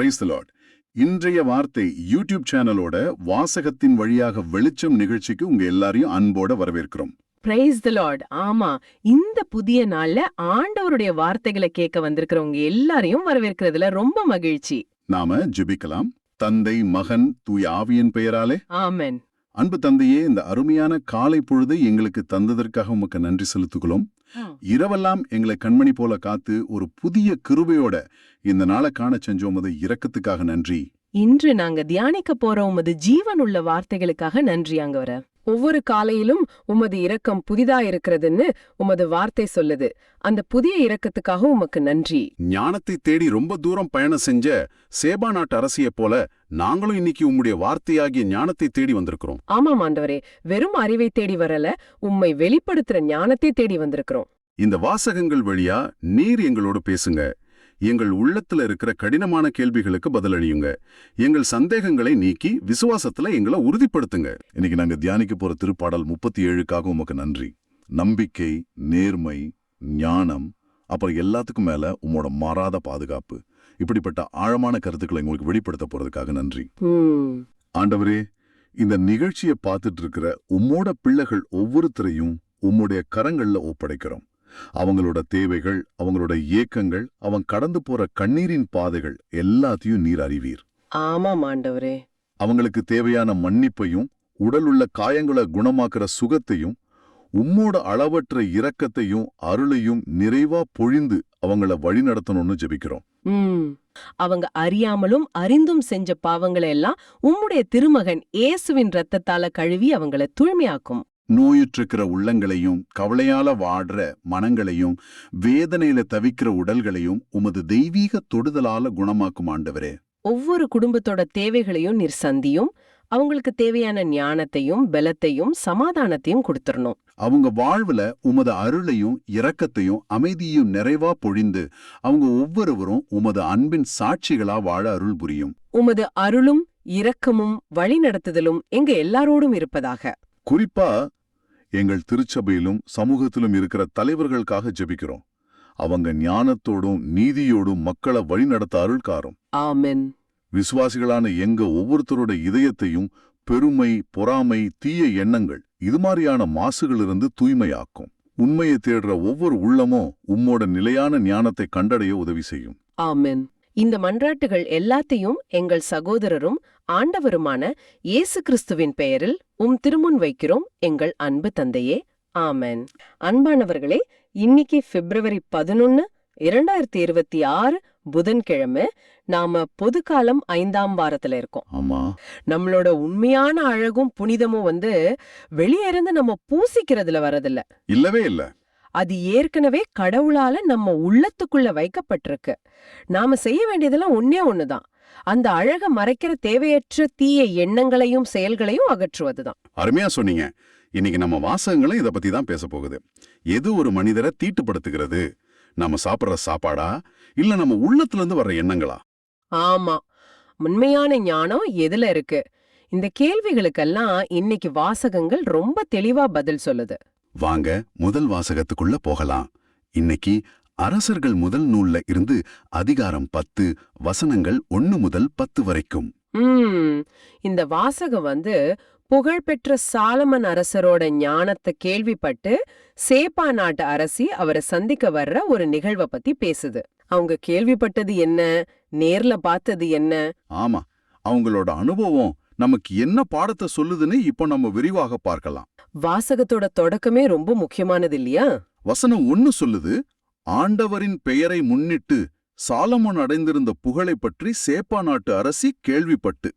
Praise the Lord. இன்றைய வார்த்தை YouTube சேனலோட வாசகத்தின் வழியாக வெளிச்சம் நிகழ்ச்சிக்கு உங்க எல்லாரையும் அன்போட வரவேற்கிறோம். Praise the Lord. ஆமா, இந்த புதிய நாள்ல ஆண்டவருடைய வார்த்தைகளை கேட்க வந்திருக்கிறவங்க எல்லாரையும் வரவேற்கிறதுல ரொம்ப மகிழ்ச்சி. நாம ஜெபிக்கலாம். தந்தை, மகன், தூய ஆவியின் பெயராலே ஆமென். அன்பு தந்தையே, இந்த அருமையான காலை பொழுதை எங்களுக்கு தந்ததற்காக உமக்கு நன்றி செலுத்துகிறோம். இரவெல்லாம் எங்களை கண்மணி போல காத்து ஒரு புதிய கிருபையோட இந்த நாளை காண செஞ்ச உமது இரக்கத்துக்காக நன்றி. இன்று நாங்க தியானிக்க போற உமது ஜீவனுள்ள வார்த்தைகளுக்காக நன்றி. ஆண்டவரே, ஒவ்வொரு காலையிலும் உமது இரக்கம் புதிதா இருக்கிறதுன்னு உமது வார்த்தை சொல்லுது. அந்த புதிய இரக்கத்துக்காக உமக்கு நன்றி. ஞானத்தை தேடி ரொம்ப தூரம் பயணம் செஞ்ச சேபா நாட்டு அரசியை போல நாங்களும் இன்னைக்கு உம்முடைய வார்த்தையாகிய ஞானத்தை தேடி வந்திருக்கிறோம். ஆமாம் ஆண்டவரே, வெறும் அறிவை தேடி வரல, உம்மை வெளிப்படுத்துற ஞானத்தை தேடி வந்திருக்கிறோம். இந்த வாசகங்கள் வழியா நீர் எங்களோடு பேசுங்க. எங்கள் உள்ளத்துல இருக்கிற கடினமான கேள்விகளுக்கு பதிலளியுங்க. எங்கள் சந்தேகங்களை நீக்கி விசுவாசத்துல எங்களை உறுதிப்படுத்துங்க. இன்னைக்கு நாங்க தியானிக்க போற திருப்பாடல் 37க்காக உமக்கு நன்றி. நம்பிக்கை, நேர்மை, ஞானம், அப்புறம் எல்லாத்துக்கும் மேல உம்மோட மாறாத பாதுகாப்பு, இப்படிப்பட்ட ஆழமான கருத்துக்களை உங்களுக்கு வெளிப்படுத்த போறதுக்காக நன்றி. ஆண்டவரே, இந்த நிகழ்ச்சியை பார்த்துட்டு இருக்கிற உம்மோட பிள்ளைகள் ஒவ்வொருத்தரையும் உம்முடைய கரங்கள்ல ஒப்படைக்கிறோம். அவங்களோட தேவைகள், அவங்களோட ஏக்கங்கள், அவங்க கடந்து போற கண்ணீரின் பாதைகள் எல்லாத்தையும் நீர் அறிவீர். ஆமாம் ஆண்டவரே. அவங்களுக்கு தேவையான மன்னிப்பையும் உடலுள்ள காயங்களை குணமாக்குற சுகத்தையும் உம்மோட அளவற்ற இரக்கத்தையும் அருளையும் நிறைவா பொழிந்து அவங்கள வழி நடத்தணும்னு ஜெபிக்கிறோம். அவங்க அறியாமலும் அறிந்தும் செஞ்ச பாவங்களை எல்லாம் உம்முடைய திருமகன் இயேசுவின் இரத்தத்தால கழுவி அவங்கள தூய்மையாக்கும். நோயுற்றிருக்கிற உள்ளங்களையும், கவலையால வாடுற மனங்களையும், வேதனையில தவிக்கிற உடல்களையும் உமது தெய்வீக தொடுதலால குணமாக்கும் ஆண்டவரே. ஒவ்வொரு குடும்பத்தோட தேவைகளையும் நீர் சந்தியும், அவங்களுக்கு தேவையான ஞானத்தையும் பலத்தையும் சமாதானத்தையும் கொடுத்துடணும். அவங்க வாழ்வுல உமது அருளையும் இரக்கத்தையும் அமைதியும் நிறைவா பொழிந்து அவங்க ஒவ்வொருவரும் உமது அன்பின் சாட்சிகளா வாழ அருள் புரியும். உமது அருளும் இரக்கமும் வழிநடத்துதலும் எங்க எல்லாரோடும் இருப்பதாக. குறிப்பா எங்கள் திருச்சபையிலும் சமூகத்திலும் இருக்கிற தலைவர்களுக்காக ஜெபிக்கிறோம். அவங்க ஞானத்தோடும் நீதியோடும் மக்களை வழிநடத்த அருள்காரும். ஆமென். விசுவாசிகளான எங்க ஒவ்வொருத்தரோட இதயத்தையும் பெருமை, பொறாமை, தீய எண்ணங்கள், இது மாதிரியான மாசுகளிலிருந்து தூய்மையாக்கும். உண்மையை தேடுற ஒவ்வொரு உள்ளமும் உம்மோட நிலையான ஞானத்தை கண்டடைய உதவி செய்யும். ஆமென். இந்த மன்றாட்டுகள் எல்லாத்தையும் எங்கள் சகோதரரும் ஆண்டவருமான இயேசு கிறிஸ்துவின் பெயரில் திருமுன் வைக்கிறோம், எங்கள் அன்பு தந்தையே. ஆமென். அன்பானவர்களே, இன்னைக்கு பிப்ரவரி 11, 2026 புதன்கிழமை. நாம பொதுக்காலம் 5ஆம் வாரத்துல இருக்கோம். ஆமா, நம்மளோட உண்மையான அழகும் புனிதமும் வெளியே இருந்து நம்ம பூசிக்கிறதுல வரதில்ல. இல்லவே இல்ல. அது ஏற்கனவே கடவுளால நம்ம உள்ளத்துக்குள்ள வைக்கப்பட்டிருக்கு. நாம செய்ய வேண்டியதெல்லாம் ஒண்ணுதான், அந்த அழக மறைக்கிற தேவையற்ற தீய எண்ணங்களையும் செயல்களையும் அகற்றுவதுதான். அருமையா சொன்னீங்க. இன்னைக்கு நம்ம வாசகங்களும் இத பத்தி தான் பேச போகுது. எது ஒரு மனிதரை தீட்டுப்படுத்துகிறது? நம்ம சாப்பிடுற சாப்பாடா, இல்ல நம்ம உள்ளத்துல இருந்து வர்ற எண்ணங்களா? ஆமா, உண்மையான ஞானம் எதுல இருக்கு? இந்த கேள்விகளுக்கெல்லாம் இன்னைக்கு வாசகங்கள் ரொம்ப தெளிவா பதில் சொல்லுது. வாங்க முதல் வாசகத்துக்குள்ள போகலாம். இன்னைக்கு அரசர்கள் முதல் நூல்ல இருந்து அதிகாரம் 10, வசனங்கள் 1 முதல் 10 வரைக்கும். இந்த வாசகம் புகழ்பெற்ற சாலமன் அரசரோட ஞானத்தை கேள்விப்பட்டு சேப்பா நாட்டு அரசி அவரை சந்திக்க வர்ற ஒரு நிகழ்வை பத்தி பேசுது. அவங்க கேள்விப்பட்டது என்ன, நேர்ல பார்த்தது என்ன? ஆமா, அவங்களோட அனுபவம் நமக்கு என்ன பாடத்தை சொல்லுதுன்னு இப்போ நம்ம விரிவாக பார்க்கலாம். வாசகத்தோட தொடக்கமே ரொம்ப முக்கியமானது இல்லையா? வசனம் 1 சொல்லுது, ஆண்டவரின் பெயரை முன்னிட்டு சாலமோன் அடைந்திருந்த புகழை பற்றி சேப்பா நாட்டு அரசி கேள்விப்பட்டு.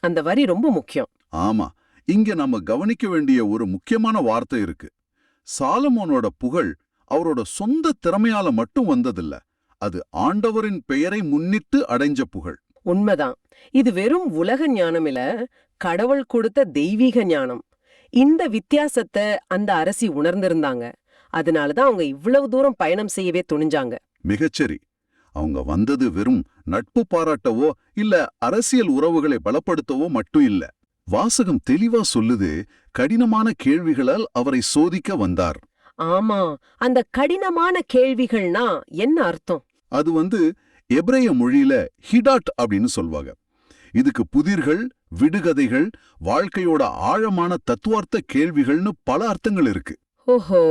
அந்த வரி ரொம்ப முக்கியம். ஆமா, இங்க நம்ம கவனிக்க வேண்டிய ஒரு முக்கியமான வார்த்தை இருக்கு. சாலமோனோட புகழ் அவரோட சொந்த திறமையால மட்டும் வந்ததில்ல, அது ஆண்டவரின் பெயரை முன்னிட்டு அடைஞ்ச புகழ். உண்மைதான். இது வெறும் உலக ஞானம் இல்ல, கடவுள் கொடுத்த தெய்வீக ஞானம். இந்த வித்தியாசத்தை அந்த அரசி உணர்ந்திருந்தாங்க. அதனாலதான் அவங்க இவ்வளவு தூரம் பயணம் செய்யவே துணிஞ்சாங்க. மிகச்சரி. அவங்க வந்தது வெறும் நட்பு பாராட்டவோ இல்ல அரசியல் உறவுகளை பலப்படுத்தவோ மட்டும் இல்ல. வாசகம் தெளிவா சொல்லுது, கடினமான கேள்விகளால் அவரை சோதிக்க வந்தார். ஆமா, அந்த கடினமான கேள்விகள்னா என்ன அர்த்தம்? அது எபிரேய மொழியில ஹிடாட் அப்படின்னு சொல்வாங்க. இதுக்கு புதிர்கள், விடுகதைகள், வாழ்க்கையோட ஆழமான தத்துவார்த்த கேள்விகள்னு பல அர்த்தங்கள் இருக்கு. ஓஹோ.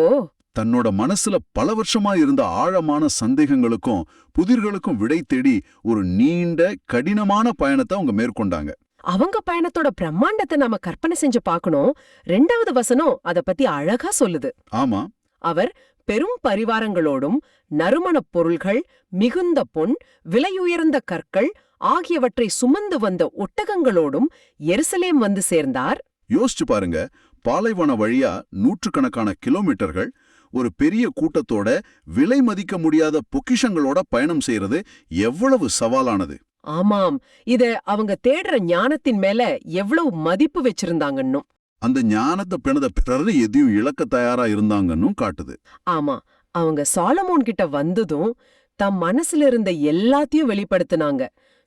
தன்னோட மனசுல பல வருஷமா இருந்த ஆழமான சந்தேகங்களுக்கும் புதிர்களுக்கும் விடை தேடி ஒரு நீண்ட கடினமான பயணத்தை அவங்க மேற்கொண்டாங்க. அவங்க பயணத்தோட பிரம்மாண்டத்தை நாம கற்பனை செஞ்சு பார்க்கணும். 2வது வசனம் அத பத்தி அழகா சொல்லுது. ஆமா, அவர் பெரும் பரிவாரங்களோடும் நறுமணப் பொருள்கள், மிகுந்த பொன், விலையுயர்ந்த கற்கள் ஆகியவற்றை சுமந்து வந்த ஒட்டகங்களோடும் எருசலேம் வந்து சேர்ந்தார். யோசிச்சு பாருங்க, பாலைவன வழியா நூற்றுக்கணக்கான கிலோமீட்டர்கள் ஒரு பெரிய கூட்டத்தோட விலை மதிக்க முடியாத பொக்கிஷங்களோட பயணம் செய்யறது எவ்வளவு சவாலானது. ஆமாம், இத அவங்க தேடுற ஞானத்தின் மேல எவ்வளவு மதிப்பு வச்சிருந்தாங்கன்னு. அந்த ஞானத்தை பிறந்த பிறர் எதையும் இழக்க தயாரா இருந்தாங்கன்னு காட்டுது. ஆமா, அவங்க சாலமோன் கிட்ட வந்ததும் தம் மனசுல இருந்த எல்லாத்தையும் வெளிப்படுத்தினாங்க.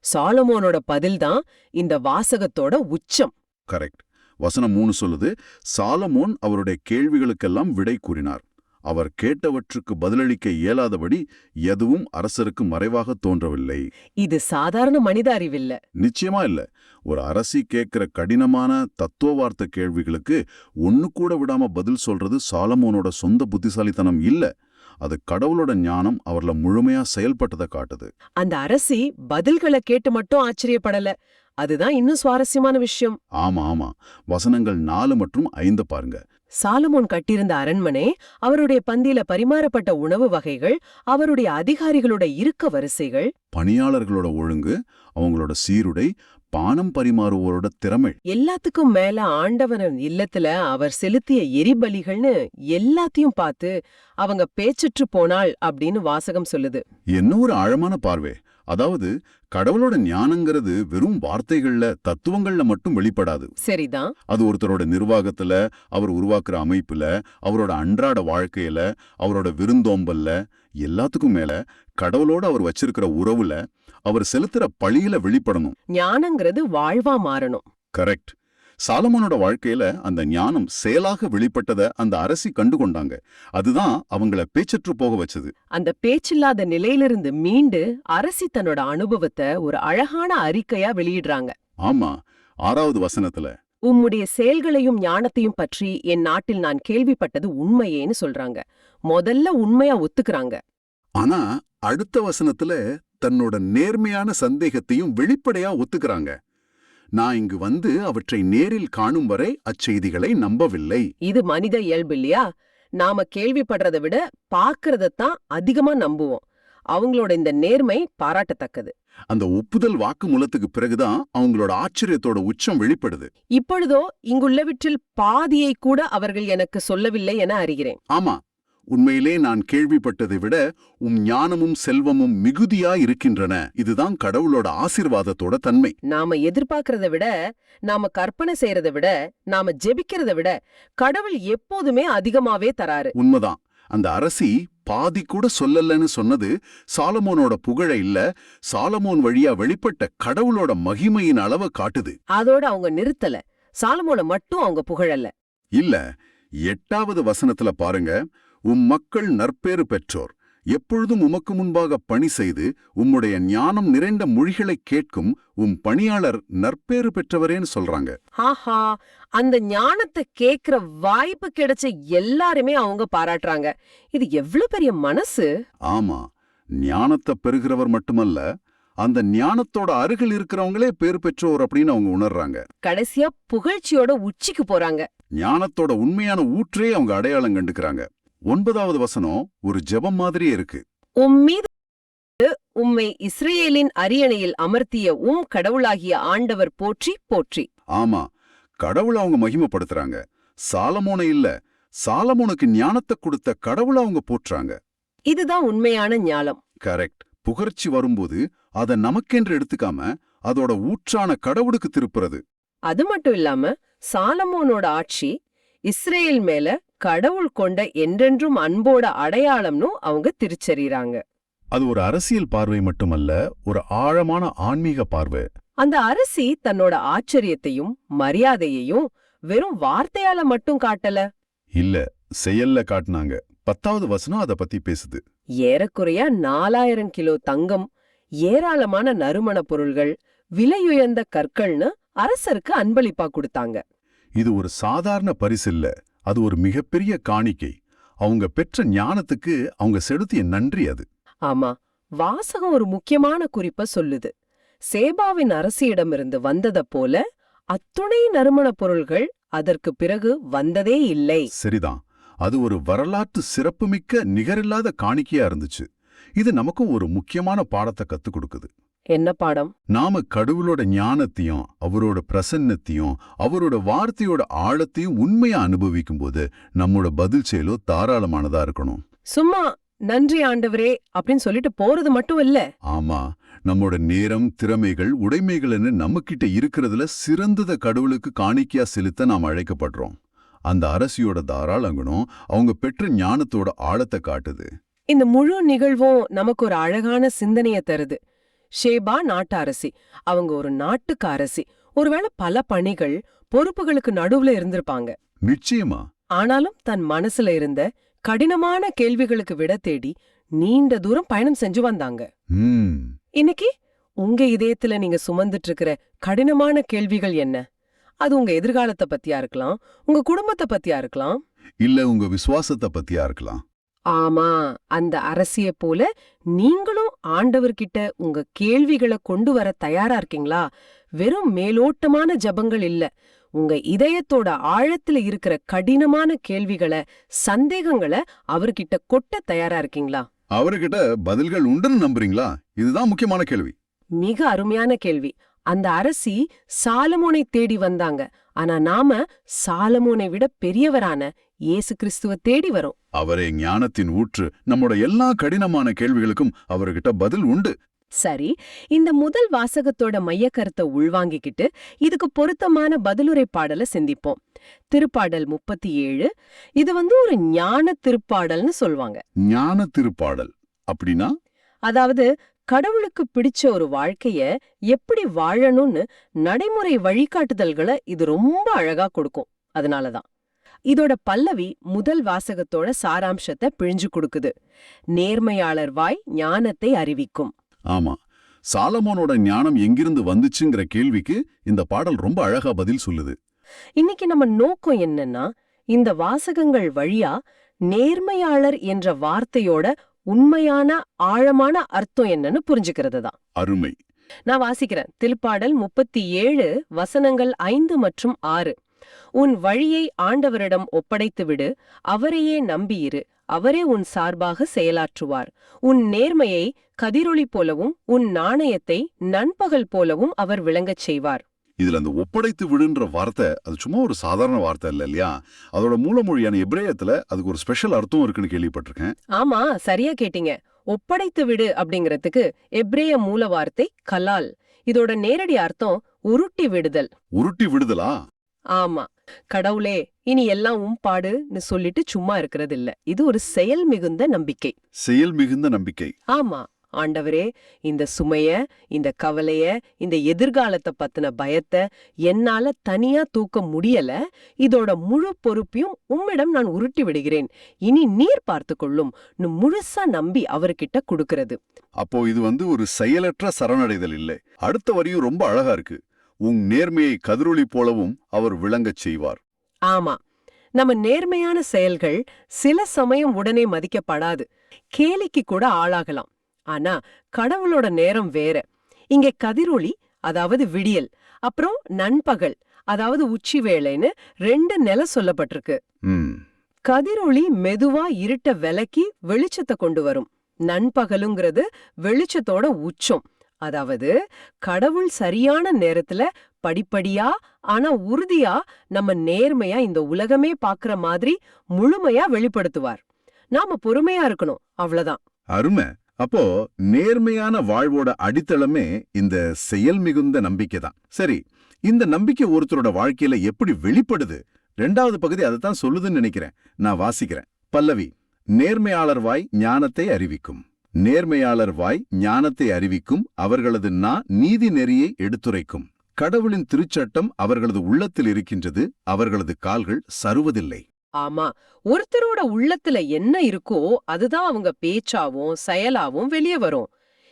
சாலமோனோட பதில்தான் இந்த வாசகத்தோட உச்சம். கரெக்ட். வசனம் 3 சொல்லுது, சாலமோன் அவருடைய கேள்விகளுக்கெல்லாம் விடை கூறினார். அவர் கேட்டவற்றுக்கு பதிலளிக்க இயலாதபடி எதுவும் அரசருக்கு மறைவாக தோன்றவில்லை. இது சாதாரண மனித அறிவில்ல. நிச்சயமா இல்ல. ஒரு அரசி கேட்கிற கடினமான தத்துவவார்த்த கேள்விகளுக்கு ஒன்னு கூட விடாம பதில் சொல்றது சாலமோனோட சொந்த புத்திசாலித்தனம் இல்ல. அது கடவுளோட ஞானம் அவர்ல முழுமையா செயல்பட்டதை காட்டுது. அந்த அரசி பதில்களை கேட்டு மட்டும் ஆச்சரியப்படல. அதுதான் இன்னும் சுவாரஸ்யமான விஷயம். ஆமா ஆமா, வசனங்கள் 4 மற்றும் 5 பாருங்க. சாலமோன் கட்டியிருந்த அரண்மனை, அவருடைய பந்தியில பரிமாறப்பட்ட உணவு வகைகள், அவருடைய அதிகாரிகளோட இருக்க வரிசைகள், பணியாளர்களோட ஒழுங்கு, அவங்களோட சீருடை, பானம் பரிமாறுவோரோட திறமை, எல்லாத்துக்கும் மேல ஆண்டவனின் இல்லத்துல அவர் செலுத்திய எரிபலிகள்னு எல்லாத்தையும் பார்த்து அவங்க பேச்சற்று போனாள் அப்படின்னு வாசகம் சொல்லுது. என்ன ஒரு ஆழமான பார்வை! அதாவது கடவுளோட ஞானங்கிறது வெறும் வார்த்தைகள்ல, தத்துவங்கள்ல மட்டும் வெளிப்படாது. சரிதான். அது ஒருத்தரோட நிர்வாகத்துல, அவர் உருவாக்குற அமைப்புல, அவரோட அன்றாட வாழ்க்கையில, அவரோட விருந்தோம்பல்ல, எல்லாத்துக்கும் மேல கடவுளோட அவர் வச்சிருக்கிற உறவுல, அவர் செலுத்துற பழியில வெளிப்படணும். ஞானங்கிறது வாழ்வா மாறணும். கரெக்ட். சாலமோனோட வாழ்க்கையில அந்த ஞானம் செயலாக வெளிப்பட்டத அந்த அரசி கண்டுகொண்டாங்க. அதுதான் அவங்கள பேச்சற்று போக வச்சது. அந்த பேச்சில்லாத நிலையிலிருந்து மீண்டு அரசி தன்னோட அனுபவத்தை ஒரு அழகான அறிக்கையா வெளியிடுறாங்க. ஆமா, 6வது வசனத்துல உம்முடைய செயல்களையும் ஞானத்தையும் பற்றி என் நாட்டில் நான் கேள்விப்பட்டது உண்மையேன்னு சொல்றாங்க. முதல்ல உண்மையா ஒத்துக்கிறாங்க. ஆனா அடுத்த வசனத்துல தன்னோட நேர்மையான சந்தேகத்தையும் வெளிப்படையா ஒத்துக்கிறாங்க. நான் இங்கு வந்து அவற்றை நேரில் காணும் வரை அச்செய்திகளை நம்பவில்லை. இது மனித இயல்பு இல்லையா? நாம கேள்விப்படுறதை விட பாக்குறதத்தான் அதிகமா நம்புவோம். அவங்களோட இந்த நேர்மை பாராட்டத்தக்கது. அந்த ஒப்புதல் வாக்குமூலத்துக்கு பிறகுதான் அவங்களோட ஆச்சரியத்தோட உச்சம் வெளிப்படுது. இப்பொழுதோ இங்குள்ளவற்றில் பாதியை கூட அவர்கள் எனக்கு சொல்லவில்லை என அறிகிறேன். ஆமா, உண்மையிலே நான் கேள்விப்பட்டதை விட ஞானமும் செல்வமும் மிகுதியா இருக்கின்றன. இதுதான் கடவுளோட ஆசீர்வாதத்தோட தன்மை. நாம எதிர்பார்க்கறத விட, நாம கற்பனை செய்யறதை விட, நாம ஜெபிக்கிறத விட கடவுள் எப்போதுமே அதிகமாவே தராரு. உண்மைதான். அந்த அரசி பாதி கூட சொல்லலன்னு சொன்னது சாலமோனோட புகழ இல்ல, சாலமோன் வழியா வெளிப்பட்ட கடவுளோட மகிமையின் அளவை காட்டுது. அதோட அவங்க நிறுத்தல. சாலமோனை மட்டும் அவங்க புகழல்ல. இல்ல, 8வது வசனத்துல பாருங்க, மக்கள் நற்பேறு பெற்றோர், எப்பொழுதும் உமக்கு முன்பாக பணி செய்து உம்முடைய ஞானம் நிறைந்த மொழிகளை கேட்கும் பணியாளர் நற்பேறு பெற்றவரேன்னு சொல்றாங்க. ஆஹா, அந்த ஞானத்தை கேக்குற வாய்ப்பு கிடைச்ச எல்லாருமே அவங்க பாராட்டுறாங்க. இது எவ்வளவு பெரிய மனசு! ஆமா, ஞானத்தை பெறுகிறவர் மட்டுமல்ல, அந்த ஞானத்தோட அருகில் இருக்கிறவங்களே பேறு பெற்றோர் அப்படின்னு அவங்க உணர்றாங்க. கடைசியா புகழ்ச்சியோட உச்சிக்கு போறாங்க. ஞானத்தோட உண்மையான ஊற்றே அவங்க அடையாளம் கண்டுக்கிறாங்க. 9வது வசனம் ஒரு ஜெபம் மாதிரியே இருக்கு. உம்மீது உம்மை இஸ்ரேலின் அரியணையில் அமர்த்திய கடவுளாகிய ஆண்டவர் போற்றி போற்றி. ஆமா, கடவுளை அவங்க மகிமைப்படுத்துறாங்க. சாலமோனை இல்ல, சாலமோனுக்கு ஞானத்தை கொடுத்த கடவுளை அவங்க போற்றாங்க. இதுதான் உண்மையான ஞானம். கரெக்ட். புகழ்ச்சி வரும்போது அதை நமக்கென்று எடுத்துக்காம அதோட ஊற்றான கடவுளுக்கு திருப்புறது. அது மட்டும் இல்லாம சாலமோனோட ஆட்சி இஸ்ரேல் மேல கடவுள் கொண்ட என்றென்றும் அன்போட அடையாளம்னு அவங்க திருச்சறிறாங்க. அது ஒரு அரசியல் பார்வை மட்டுமல்ல, ஒரு ஆழமான ஆன்மீக பார்வை. அந்த அரசி தன்னோட ஆச்சரியத்தையும் மரியாதையையும் வெறும் வார்த்தையால மட்டும் காட்டல. இல்ல, செயல்ல காட்டினாங்க. 10வது வசனம் அத பத்தி பேசுது. ஏறக்குறைய 4000 கிலோ தங்கம், ஏராளமான நறுமணப் பொருள்கள், விலையுயர்ந்த கற்கள்னு அரசருக்கு அன்பளிப்பா கொடுத்தாங்க. இது ஒரு சாதாரண பரிசில்ல, அது ஒரு மிகப்பெரிய காணிக்கை. அவங்க பெற்ற ஞானத்துக்கு அவங்க செலுத்திய நன்றி அது. ஆமா, வாசகம் ஒரு முக்கியமான குறிப்ப சொல்லுது. சேபாவின் அரசியிடமிருந்து வந்தத போல அத்துணை நறுமணப் பொருள்கள் அதற்கு பிறகு வந்ததே இல்லை. சரிதான், அது ஒரு வரலாற்று சிறப்புமிக்க நிகரில்லாத காணிக்கையா இருந்துச்சு. இது நமக்கும் ஒரு முக்கியமான பாடத்தை கத்துக் கொடுக்குது. என்ன பாடம்? நாம கடவுளோட ஞானத்தையும் அவரோட பிரசன்னத்தையும் அவரோட வார்த்தையோட ஆழத்தையும் உண்மையா அனுபவிக்கும் போது நம்மோட பதில் செயலோ தாராளமானதா இருக்கணும். சும்மா நன்றி ஆண்டவரே அப்படின்னு சொல்லிட்டு போறது மட்டும் இல்ல. ஆமா, நம்மோட நேரம், திறமைகள், உடைமைகள்னு நம்மகிட்ட இருக்கிறதுல சிறந்தத கடவுளுக்கு காணிக்கையா செலுத்த நாம் அழைக்கப்படுறோம். அந்த அரசியோட தாராள குணம் அவங்க பெற்ற ஞானத்தோட ஆழத்தை காட்டுது. இந்த முழு நிகழ்வும் நமக்கு ஒரு அழகான சிந்தனைய தருது. ஷேபா நாட்டு அரசி, அவங்க ஒரு நாட்டுக்கு அரசி. ஒருவேளை பல பணிகள், பொறுப்புகளுக்கு நடுவுல இருந்திருப்பாங்க. நிச்சயமா. ஆனாலும் தன் மனசுல இருந்த கடினமான கேள்விகளுக்கு விட தேடி நீண்ட தூரம் பயணம் செஞ்சு வந்தாங்க. இன்னைக்கு உங்க இதயத்துல நீங்க சுமந்துட்டு இருக்கிற கடினமான கேள்விகள் என்ன? அது உங்க எதிர்காலத்தை பத்தியா இருக்கலாம், உங்க குடும்பத்தை பத்தியா இருக்கலாம், இல்ல உங்க விசுவாசத்தை பத்தியா இருக்கலாம். ஆமா, அந்த அரசிய போல நீங்களும் ஆண்டவர்கிட்ட உங்க கேள்விகளை கொண்டு வர தயாரா இருக்கீங்களா? வெறும் மேலோட்டமான ஜபங்கள் இல்ல, உங்க இதயத்தோட ஆழத்துல இருக்கிற கடினமான கேள்விகளை, சந்தேகங்களை அவர்கிட்ட கொட்ட தயாரா இருக்கீங்களா? அவர்கிட்ட பதில்கள் உண்டுன்னு நம்புறீங்களா? இதுதான் முக்கியமான கேள்வி. மிக அருமையான கேள்வி. அந்த அரசி சாலமோனை தேடி வந்தாங்க. ஆனா நாம சாலமோனை விட பெரியவரான இயேசு கிறிஸ்துவ தேடி வரோம். அவரே ஞானத்தின் ஊற்று. நம்மோட எல்லா கடினமான கேள்விகளுக்கும் அவர்கிட்ட பதில் உண்டு. சரி, இந்த முதல் வாசகத்தோட மையக்கருத்தை உள்வாங்கிக்கிட்டு இதுக்கு பொருத்தமான பதிலுரை பாடலை சிந்திப்போம். திருப்பாடல் 37. இது ஒரு ஞான திருப்பாடல்னு சொல்வாங்க. ஞான திருப்பாடல் அப்படின்னா, அதாவது கடவுளுக்கு பிடிச்ச ஒரு வாழ்க்கைய எப்படி வாழணும்னு நடைமுறை வழிகாட்டுதல்களை இது ரொம்ப அழகா கொடுக்கும். அதனாலதான் இதோட பல்லவி முதல் வாசகத்தோட சாராம்சத்தை பிழிஞ்சு கொடுக்குது. நேர்மையாளர் வாய் ஞானத்தை அறிவிக்கும். ஆமா, சாலமோனோட ஞானம் எங்கிருந்து வந்துச்சுங்கிற கேள்விக்கு இந்த பாடல் ரொம்ப அழகா பதில் சொல்லுது. இன்னைக்கு நம்ம நோக்கம் என்னன்னா, இந்த வாசகங்கள் வழியா நேர்மையாளர் என்ற வார்த்தையோட உண்மையான ஆழமான அர்த்தம் என்னன்னு புரிஞ்சுக்கிறது தான். அருமை. நான் வாசிக்கிறேன். திருப்பாடல் 37 வசனங்கள் 5 மற்றும் 6. உன் வழியை ஆண்டவரிடம் ஒப்படைத்து விடு, அவரையே நம்பியிரு, அவரே உன் சார்பாக செயலாற்றுவார். உன் நேர்மையை கதிரொளி போலவும் உன் நாணயத்தை நண்பகல் போலவும் அவர் விளங்கச் செய்வார். இதுல அந்த ஒப்படைத்து விடுன்ற வார்த்தை அது சும்மா ஒரு சாதாரண வார்த்தை இல்ல இல்லையா? அதோட மூலமொழியான எபிரேயத்துல அதுக்கு ஒரு ஸ்பெஷல் அர்த்தம் இருக்குன்னு கேள்விப்பட்டிருக்கேன். ஆமா, சரியா கேட்டீங்க. ஒப்படைத்து விடு அப்படிங்கறதுக்கு எபிரேய மூல வார்த்தை கலால். இதோட நேரடி அர்த்தம் உருட்டி விடுதல். உருட்டி விடுதலா? ஆமா, கடவுளே இனி எல்லாம் பாடுன்னு சொல்லிட்டு சும்மா இருக்கிறது இல்ல. இது ஒரு செயல் மிகுந்த நம்பிக்கை. செயல் மிகுந்த நம்பிக்கை. ஆமா, ஆண்டவரே, இந்த சுமைய, இந்த கவலைய, இந்த எதிர்காலத்தை பத்தின பயத்தை என்னால தனியா தூக்க முடியல. இதோட முழு பொறுப்பையும் உம்மிடம் நான் உருட்டி விடுகிறேன். இனி நீர் பார்த்து கொள்ளும் முழுசா நம்பி அவர்கிட்ட கொடுக்கிறது. அப்போ இது ஒரு செயலற்ற சரணடைதல் இல்லை. அடுத்த வரியும் ரொம்ப அழகா இருக்கு. உன் நேர்மையை கதிரொளி போலவும் அவர் விளங்கச் செய்வார். ஆமா, நம்ம நேர்மையான செயல்கள் சில சமயம் உடனே மதிக்கப்படாது, கேலிக்கு கூட ஆளாகலாம். ஆனா கடவுளோட நேரம் வேற. இங்கே கதிரொளி, அதாவது விடியல், அப்புறம் நண்பகல், அதாவது உச்சி வேளைன்னு 2 நிலை சொல்லப்பட்டிருக்கு. கதிரொளி மெதுவா இருட்ட விலக்கி வெளிச்சத்தை கொண்டு வரும். நண்பகலுங்கிறது வெளிச்சத்தோட உச்சம். அதாவது கடவுள் சரியான நேரத்துல படிப்படியா ஆனா உறுதியா நம்ம நேர்மையா இந்த உலகமே பாக்குற மாதிரி முழுமையா வெளிப்படுத்துவார். நாம பொறுமையா இருக்கணும், அவ்வளவுதான். அருமை. அப்போ நேர்மையான வாழ்வோட அடித்தளமே இந்த செயல் மிகுந்த நம்பிக்கை தான். சரி, இந்த நம்பிக்கை ஒருத்தரோட வாழ்க்கையில எப்படி வெளிப்படுது? 2வது பகுதி அதைத்தான் சொல்லுதுன்னு நினைக்கிறேன். நான் வாசிக்கிறேன். பல்லவி. நேர்மையாளர் வாய் ஞானத்தை அறிவிக்கும். நேர்மையாளர் வாய் ஞானத்தை அறிவிக்கும், அவர்களது நா நீதி நெறியை எடுத்துரைக்கும். கடவுளின் திருச்சட்டம் அவர்களது உள்ளத்தில் இருக்கின்றது, அவர்களது கால்கள் சறுவதில்லை. ஆமா, ஒருத்தரோட உள்ளத்துல என்ன இருக்கோ அதுதான் அவங்க பேச்சாவும் செயலாவும் வெளியே வரும்.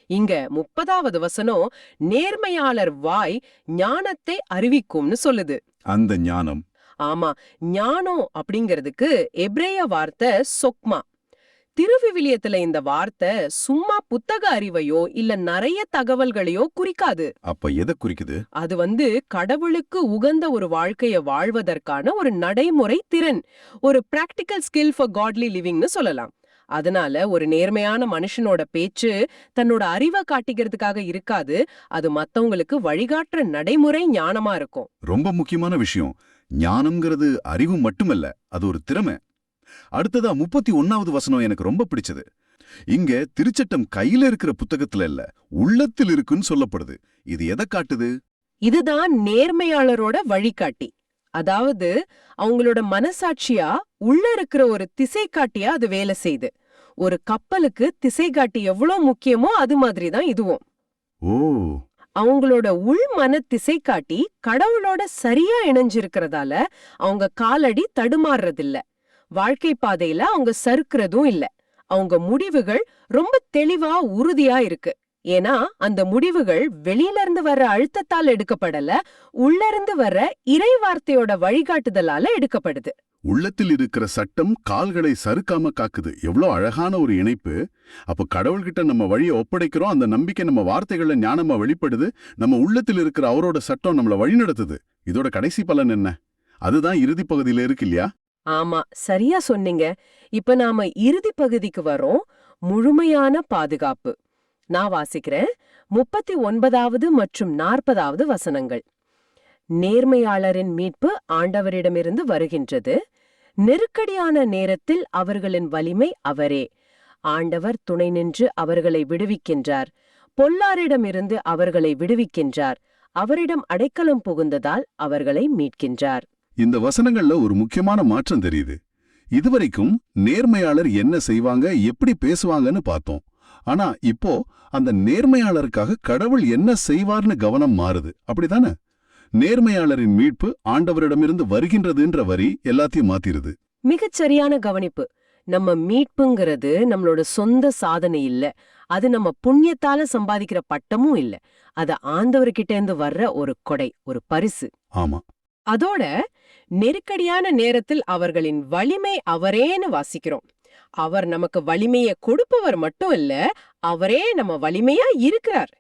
இங்க 30வது வசனம் நேர்மையாளர் வாய் ஞானத்தை அறிவிக்கும்னு சொல்லுது. அந்த ஞானம். ஆமா, ஞானம் அப்படிங்கிறதுக்கு எபிரேய வார்த்தை சொக்மா. திருவிவிலியத்துல இந்த வார்த்தை சும்மா புத்தக அறிவையோ இல்ல நிறைய தகவல்களையோ குறிக்காது. அப்ப எதை குறிக்குது? அது கடவுளுக்கு உகந்த ஒரு வாழ்க்கைய வாழ்வதற்கான ஒரு நடைமுறை திறன், ஒரு பிராக்டிக்கல் ஸ்கில் ஃபார் காட்லி லிவிங்னு சொல்லலாம். அதனால ஒரு நேர்மையான மனுஷனோட பேச்சு தன்னோட அறிவை காட்டிக்கிறதுக்காக இருக்காது, அது மத்தவங்களுக்கு வழிகாட்டுற நடைமுறை ஞானமா இருக்கும். ரொம்ப முக்கியமான விஷயம். ஞானம்ங்கிறது அறிவு மட்டுமல்ல, அது ஒரு திறமை. அடுத்ததா 31வது வசனம் எனக்கு ரொம்ப பிடிச்சது. இங்க திருச்சட்டம் கையில இருக்கிற புத்தகத்துல இல்ல, உள்ளத்தில் இருக்குன்னு சொல்லப்படுது. இது எதை காட்டுது? இதுதான் நேர்மையாளரோட வழிகாட்டி. அதாவது அவங்களோட மனசாட்சியா உள்ள இருக்கிற ஒரு திசைக்காட்டியா அது வேலை செய்யுது. ஒரு கப்பலுக்கு திசைக்காட்டி எவ்வளவு முக்கியமோ அது மாதிரி தான் இதுவும். ஓ, அவங்களோட உள் மன திசைக்காட்டி கடவுளோட சரியா இணைஞ்சிருக்கிறதால அவங்க காலடி தடுமாறுறதில்ல, வாழ்க்கை பாதையில அவங்க சறுக்கிறதும் இல்ல. அவங்க முடிவுகள் ரொம்ப தெளிவா உறுதியா இருக்கு. ஏன்னா அந்த முடிவுகள் வெளியில இருந்து வர்ற அழுத்தத்தால் எடுக்கப்படல, உள்ள இருந்து வர்ற இறை வார்த்தையோட வழிகாட்டுதலால எடுக்கப்படுது. உள்ளத்தில் இருக்கிற சட்டம் கால்களை சறுக்காம காக்குது. எவ்வளோ அழகான ஒரு இணைப்பு. அப்ப கடவுள்கிட்ட நம்ம வழியை ஒப்படைக்கிறோம், அந்த நம்பிக்கை நம்ம வார்த்தைகள்ல ஞானமா வெளிப்படுது. நம்ம உள்ளத்தில் இருக்கிற அவரோட சட்டம் நம்மள வழிநடத்துது. இதோட கடைசி பலன் என்ன? அதுதான் இறுதி பகுதியில இருக்கு இல்லையா? ஆமா, சரியா சொன்னீங்க. இப்ப நாம இறுதி பகுதிக்கு வரோம், முழுமையான பாதுகாப்பு. நான் வாசிக்கிறேன் 39வது மற்றும் 40வது வசனங்கள். நேர்மையாளரின் மீட்பு ஆண்டவரிடமிருந்து வருகின்றது. நெருக்கடியான நேரத்தில் அவர்களின் வலிமை அவரே. ஆண்டவர் துணை நின்று அவர்களை விடுவிக்கின்றார். பொல்லாரிடமிருந்து அவர்களை விடுவிக்கின்றார். அவரிடம் அடைக்கலம் புகுந்ததால் அவர்களை மீட்கின்றார். இந்த வசனங்கள்ல ஒரு முக்கியமான மாற்றம் தெரியுது. இதுவரைக்கும் நேர்மையாளர் என்ன செய்வாங்க, எப்படி பேசுவாங்கன்னு பார்த்தோம். ஆனா இப்போ அந்த நேர்மையாளருக்காக கடவுள் என்ன செய்வார்னு கவனம் மாறுது. அப்படிதானே? நேர்மையாளரின் மீட்பு ஆண்டவரிடமிருந்து வருகின்றதுன்ற வரி எல்லாத்தையும் மாத்திருது. மிகச்சரியான கவனிப்பு. நம்ம மீட்புங்கிறது நம்மளோட சொந்த சாதனை இல்ல, அது நம்ம புண்ணியத்தால சம்பாதிக்கிற பட்டமும் இல்ல. அது ஆண்டவர்கிட்ட இருந்து வர்ற ஒரு கொடை, ஒரு பரிசு. ஆமா. அதோட நெருக்கடியான நேரத்தில் அவர்களின் வலிமை அவரேன்னு வாசிக்கிறோம். அவர் நமக்கு வலிமையை கொடுப்பவர் மட்டும் இல்ல, அவரே நம்ம வலிமையா இருக்கிறார்.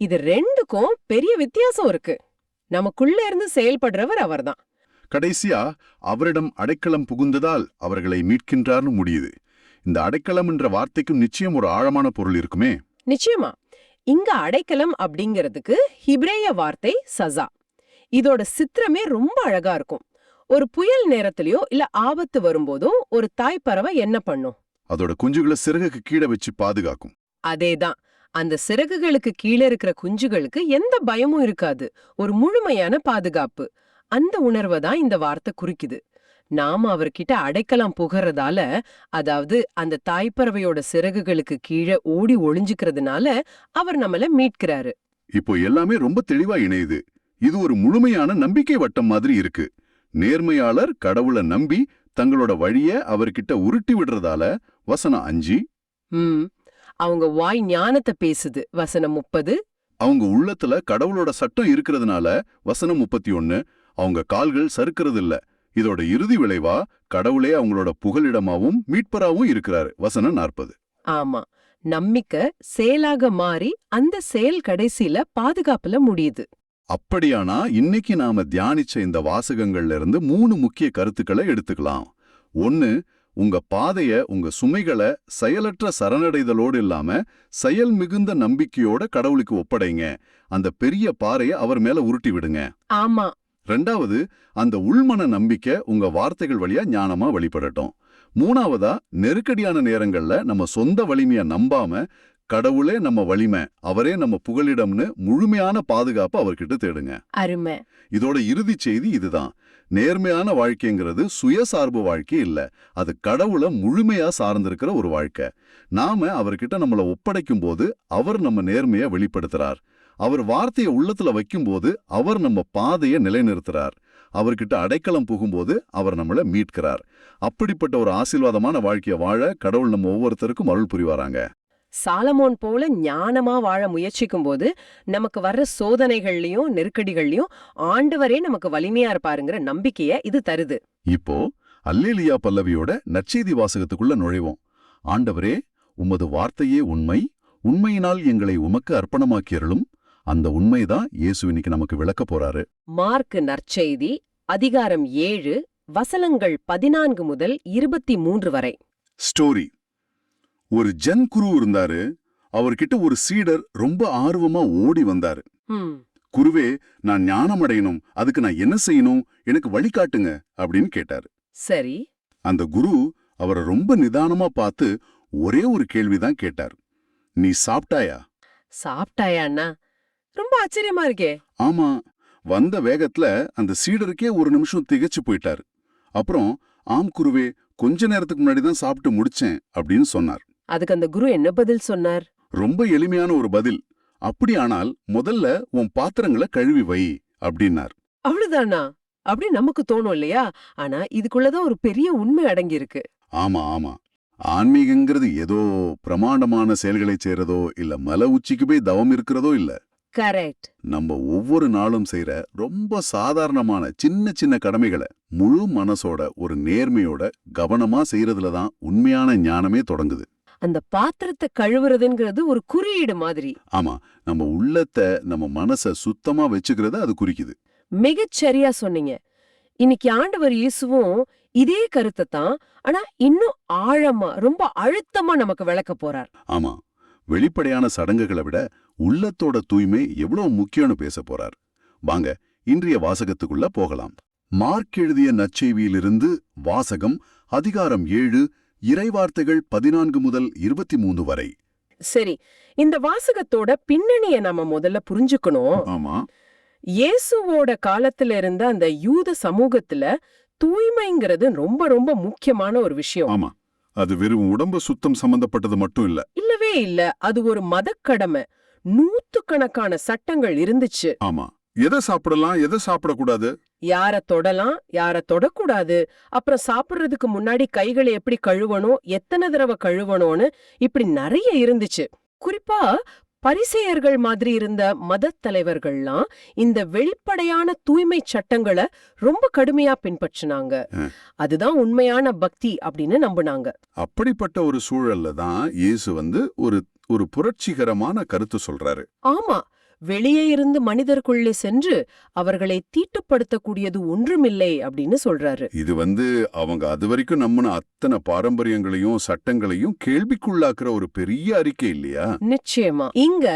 இது ரெண்டுக்கும் பெரிய வித்தியாசம் இருக்கு. நமக்குள்ள இருந்து செயல்படுறவர் அவர்தான். கடைசியா அவரிடம் அடைக்கலம் புகுந்ததால் அவர்களை மீட்கின்றார்னு முடியுது. இந்த அடைக்கலம் என்ற வார்த்தைக்கும் நிச்சயம் ஒரு ஆழமான பொருள் இருக்குமே. நிச்சயமா. இங்க அடைக்கலம் அப்படிங்கிறதுக்கு ஹிப்ரேய வார்த்தை சசா. இதோட சித்திரமே ரொம்ப அழகா இருக்கும். ஒரு புயல் நேரத்திலயோ இல்ல ஆபத்து வரும்போதோ ஒரு தாய் பறவை என்ன பண்ணும்? அதோட குஞ்சுகளை சிறகுக்கு கீழே வச்சு பாதுகாக்கும். அதேதான். அந்த சிறகுகளுக்கு கீழே இருக்கிற குஞ்சுகளுக்கு எந்த பயமும் இருக்காது, ஒரு முழுமையான பாதுகாப்பு. அந்த உணர்வை தான் இந்த வார்த்தை குறிக்குது. நாம அவர்கிட்ட அடைக்கலம் புகறதால, அதாவது அந்த தாய்ப்பறவையோட சிறகுகளுக்கு கீழே ஓடி ஒளிஞ்சுக்கிறதுனால அவர் நம்மள மீட்கிறாரு. இப்போ எல்லாமே ரொம்ப தெளிவா இணையுது. இது ஒரு முழுமையான நம்பிக்கை வட்டம் மாதிரி இருக்கு. நேர்மையாளர் கடவுளை நம்பி தங்களோட வழிய அவர்கிட்ட உருட்டி விடுறதால வசனம் 5. அவங்க வாய் ஞானத்தை பேசுது வசனம் 30. அவங்க உள்ளத்துல கடவுளோட சட்டம் இருக்கிறதுனால வசனம் 31. அவங்க கால்கள் சறுக்கிறது இல்ல. இதோட இறுதி விளைவா கடவுளே அவங்களோட புகலிடமாவும் மீட்பராவும் இருக்கிறாரு வசனம் 40. ஆமா, நம்பிக்கை செயலாக மாறி அந்த செயல் கடைசியில பாதுகாப்புல முடியுது. அப்படியானா இன்னைக்கு நாம தியானிச்ச இந்த வாசகங்கள்ல இருந்து 3 முக்கிய கருத்துக்களை எடுத்துக்கலாம். 1, உங்க பாதைய, உங்க சுமைகளை செயலற்ற சரணடைதலோடு இல்லாம செயல் மிகுந்த நம்பிக்கையோட கடவுளுக்கு ஒப்படைங்க. அந்த பெரிய பாறைய அவர் மேல உருட்டி விடுங்க. ஆமா. 2வது, அந்த உள்மன நம்பிக்கை உங்க வார்த்தைகள் வழியா ஞானமா வெளிப்படட்டும். 3வதா, நெருக்கடியான நேரங்கள்ல நம்ம சொந்த வலிமைய நம்பாம கடவுளே நம்ம வலிமை, அவரே நம்ம புகலிடம்னு முழுமையான பாதுகாப்பு அவர்கிட்ட தேடுங்க. அருமை. இதோட இறுதி செய்தி இதுதான். நேர்மையான வாழ்க்கைங்கிறது சுயசார்பு வாழ்க்கை இல்ல, அது கடவுளை முழுமையா சார்ந்திருக்கிற ஒரு வாழ்க்கை. நாம அவர்கிட்ட நம்மள ஒப்படைக்கும் போது அவர் நம்ம நேர்மையா வெளிப்படுத்துறார். அவர் வார்த்தையை உள்ளத்துல வைக்கும்போது அவர் நம்ம பாதையை நிலைநிறுத்துறார். அவர்கிட்ட அடைக்கலம் புகும்போது அவர் நம்மளை மீட்கிறார். அப்படிப்பட்ட ஒரு ஆசீர்வாதமான வாழ்க்கையை வாழ கடவுள் நம்ம ஒவ்வொருத்தருக்கும் அருள் புரிவாராங்க. சாலமோன் போல ஞானமா வாழ முயற்சிக்கும் போது நமக்கு வர்ற சோதனைகள்லயும் நெருக்கடிகள்லயும் ஆண்டவரே நமக்கு வலிமையா இருப்பாருங்கிற நம்பிக்கைய இது தருது. இப்போ அல்லேலியா பல்லவியோட நற்செய்தி வாசகத்துக்குள்ள நுழைவோம். ஆண்டவரே, உமது வார்த்தையே உண்மை, உண்மையினால் எங்களை உமக்கு அர்ப்பணமாக்கியருளும். அந்த உண்மைதான் இயேசு இன்னைக்கு நமக்கு விளக்க போறாரு. மார்க் நற்செய்தி அதிகாரம் 7 வசனங்கள் 14 முதல் 23 வரை. ஸ்டோரி. ஒரு ஜன் குரு இருந்தாரு. அவர்கிட்ட ஒரு சீடர் ரொம்ப ஆர்வமா ஓடி வந்தாரு. குருவே, நான் ஞானம் அடையணும், அதுக்கு நான் என்ன செய்யணும், எனக்கு வழிகாட்டுங்க அப்படின்னு கேட்டாரு. சரி. அந்த குரு அவரை ரொம்ப நிதானமா பார்த்து ஒரே ஒரு கேள்விதான் கேட்டார். நீ சாப்பிட்டாயா? சாப்பிட்டாயாண்ணா? ரொம்ப ஆச்சரியமா இருக்கே. ஆமா. வந்த வேகத்துல அந்த சீடருக்கே ஒரு நிமிஷம் திகைச்சு போயிட்டாரு. அப்புறம், ஆம் குருவே, கொஞ்ச நேரத்துக்கு முன்னாடி தான் சாப்பிட்டு முடிச்சேன் அப்படின்னு சொன்னார். அதுக்கு அந்த குரு என்ன பதில் சொன்னார்? ரொம்ப எளிமையான ஒரு பதில். அப்படியானால் முதல்ல உன் பாத்திரங்களை கழுவி வை அப்படின்னார். அவ்வளவுதானா? அப்படி நமக்கு தோணும் இல்லையா? ஆனா இதுக்குள்ளதான் ஒரு பெரிய உண்மை அடங்கி இருக்கு. ஆமா ஆமா. ஆன்மீகங்கிறது ஏதோ பிரமாண்டமான செயல்களை செய்யறதோ இல்ல மலை உச்சிக்கு போய் தவம் இருக்கிறதோ இல்ல. கரெக்ட். நம்ம ஒவ்வொரு நாளும் செய்யற ரொம்ப சாதாரணமான சின்ன சின்ன கடமைகளை முழு மனசோட ஒரு நேர்மையோட கவனமா செய்யறதுலதான் உண்மையான ஞானமே தொடங்குது. அந்த பாத்திரத்தை கழுவுறதுங்கிறது ஒரு குறியீடு மாதிரி. ஆமா, நம்ம உள்ளத்தை நம்ம மனச சுத்தமா வச்சுக்கிறத அது குறிக்குது. மிகச்சரியா சொன்னீங்க. இன்னைக்கு ஆண்டவர் இயேசுவும் இதே கருத்தை தான், ஆனா இன்னும் ஆழமா ரொம்ப அழுத்தமா நமக்கு விளக்க போறார். ஆமா, வெளிப்படையான சடங்குகளை விட உள்ளத்தோட தூய்மை எவ்வளவு முக்கியம்னு பேச போறார். வாங்க இன்றைய வாசகத்துக்குள்ள போகலாம். மார்க் எழுதிய நற்செய்தியிலிருந்து வாசகம் அதிகாரம் 7 இறைவார்த்தைகள் 14 முதல் 23 வரை. சரி, இந்த வாசகத்தோட பின்னணிய நாம முதல்ல புரிஞ்சுக்கணும். ஆமா. இயேசுவோட காலத்துல இருந்த அந்த யூத சமூகத்துல தூய்மைங்கிறது ரொம்ப ரொம்ப முக்கியமான ஒரு விஷயம். ஆமா, அது வெறும் உடம்பு சுத்தம் சம்பந்தப்பட்டது மட்டும் இல்ல. இல்லவே இல்ல, அது ஒரு மதக்கடமை. நூத்துக்கணக்கான சட்டங்கள் இருந்துச்சு. ஆமா, எதை சாப்பிடலாம், எதை சாப்பிடக்கூடாது, யார தொடலாம், யார தொடக்கூடாது, அப்புறம் சாப்பிடுறதுக்கு முன்னாடி கைகளை எப்படி கழுவணும், எத்தனை தடவை கழுவணும்னு இப்படி நிறைய இருந்துச்சு. குறிப்பா பரிசேயர்கள் மாதிரி இருந்த மதத் தலைவர்கள்லாம் இந்த வெளிப்படையான தூய்மை சட்டங்களை ரொம்ப கடுமையா பின்பற்றினாங்க. அதுதான் உண்மையான பக்தி அப்படின்னு நம்புனாங்க. அப்படிப்பட்ட ஒரு சூழல்ல தான் இயேசு ஒரு புரட்சிகரமான கருத்து சொல்றாரு. ஆமா, வெளியே இருந்து மனிதருக்குள்ளே சென்று அவர்களை தீட்டுப்படுத்தக்கூடியது ஒன்றுமில்லை அப்படின்னு சொல்றாரு. இது அவங்க அதுவரைக்கும் நம்பின அத்தனை பாரம்பரியங்களையும் சட்டங்களையும் கேள்விக்குள்ளாக்குற ஒரு பெரிய அறிக்கை இல்லையா? நிச்சயமா. இங்க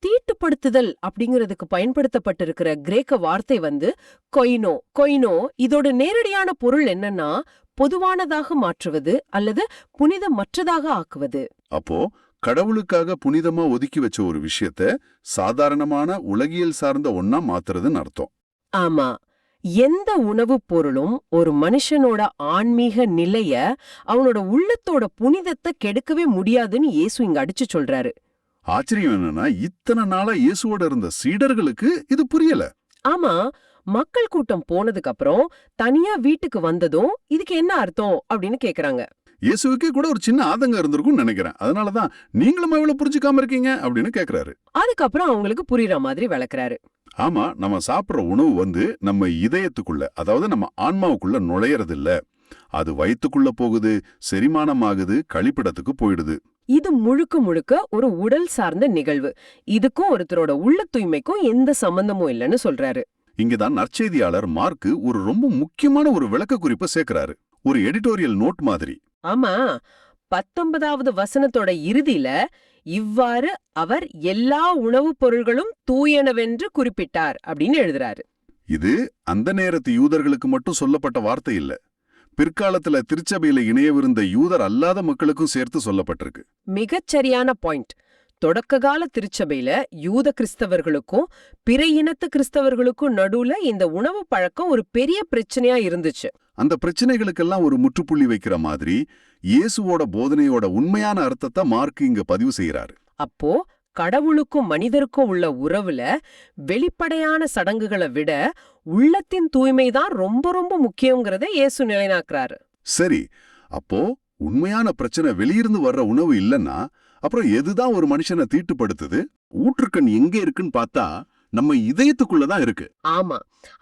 தீட்டுப்படுத்துதல் அப்படிங்கிறதுக்கு பயன்படுத்தப்பட்டிருக்கிற கிரேக்க வார்த்தை கொய்னோ. இதோட நேரடியான பொருள் என்னன்னா, பொதுவானதாக மாற்றுவது அல்லது புனிதமற்றதாக ஆக்குவது. அப்போ கடவுளுக்காக புனிதமா ஒதுக்கி வச்ச ஒரு விஷயத்த சாதாரணமான உலகியல் சார்ந்த ஒண்ணா மாத்துறதுன்னு அர்த்தம். ஆமா, எந்த உணவுப் பொருளும் ஒரு மனுஷனோட ஆன்மீக நிலைய, அவனோட உள்ளத்தோட புனிதத்தை கெடுக்கவே முடியாதுன்னு இயேசு இங்க அடிச்சு சொல்றாரு. ஆச்சரியம் என்னன்னா, இத்தனை நாளா இயேசுவோட இருந்த சீடர்களுக்கு இது புரியல. ஆமா, மக்கள் கூட்டம் போனதுக்கு அப்புறம் தனியா வீட்டுக்கு வந்ததும் இதுக்கு என்ன அர்த்தம் அப்படின்னு கேக்குறாங்க. இயேசுவுக்கே கூட ஒரு சின்ன ஆதங்கம் இருந்திருக்கும்னு நினைக்கிறேன். அதனாலதான் நீங்களும் இவ்வளவு புரிஞ்சுக்காம இருக்கீங்க அப்படின்னு கேக்குறாரு. அதுக்கப்புறம் அவங்களுக்கு புரியுற மாதிரி விளக்குறாரு. ஆமா, நம்ம சாப்பிடுற உணவு நம்ம இதயத்துக்குள்ள, அதாவது நம்ம ஆன்மாவுக்குள்ள நுழையறது இல்ல. அது வயித்துக்குள்ள போகுது, செரிமானமாகுது, கழிப்பிடத்துக்கு போயிடுது. இது முழுக்க முழுக்க ஒரு உடல் சார்ந்த நிகழ்வு. இதுக்கும் ஒருத்தரோட உள்ள தூய்மைக்கும் எந்த சம்பந்தமும் இல்லைன்னு சொல்றாரு. இங்கதான் நற்செய்தியாளர் மார்க்கு ஒரு ரொம்ப முக்கியமான ஒரு விளக்க குறிப்பை சேர்க்கிறாரு. ஒரு எடிட்டோரியல் நோட் மாதிரி. ஆமா, 19வது வசனத்தோட இறுதியில இவ்வாறு அவர் எல்லா உணவுப் பொருள்களும் தூயனவென்று குறிப்பிட்டார் அப்படின்னு எழுதுறாரு. இது அந்த நேரத்து யூதர்களுக்கு மட்டும் சொல்லப்பட்ட வார்த்தை இல்ல. பிற்காலத்துல திருச்சபையில இணையவிருந்த யூதர் அல்லாத மக்களுக்கும் சேர்த்து சொல்லப்பட்டிருக்கு. மிகச்சரியான பாயிண்ட். தொடக்க கால திருச்சபையில யூத கிறிஸ்தவர்களுக்கும் பிற இனத்து கிறிஸ்தவர்களுக்கும் நடுவுல இந்த உணவு பழக்கம் ஒரு பெரிய பிரச்சனையா இருந்துச்சு. அந்த பிரச்சனைகளுக்கெல்லாம் ஒரு முற்றுப்புள்ளி வைக்கிற மாதிரி இயேசுவோட போதனையோட உண்மையான அர்த்தத்தை மார்க் இங்க பதிவு செய்யறாரு. அப்போ கடவுளுக்கும் மனிதருக்கும் உள்ள உறவுல வெளிப்படையான சடங்குகளை விட உள்ளத்தின் தூய்மைதான் ரொம்ப ரொம்ப முக்கியங்கிறத இயேசு நிலைநாக்குறாரு. சரி, அப்போ உண்மையான பிரச்சனை வெளியிருந்து வர்ற உணவு இல்லைன்னா அப்புறம் எதுதான் ஒரு மனுஷனை தீட்டுப்படுத்துது? ஊற்றுக்கண் எங்க இருக்குன்னு பார்த்தா நம்ம இதயத்துக்குள்ளதான் இருக்கு. ஆமா,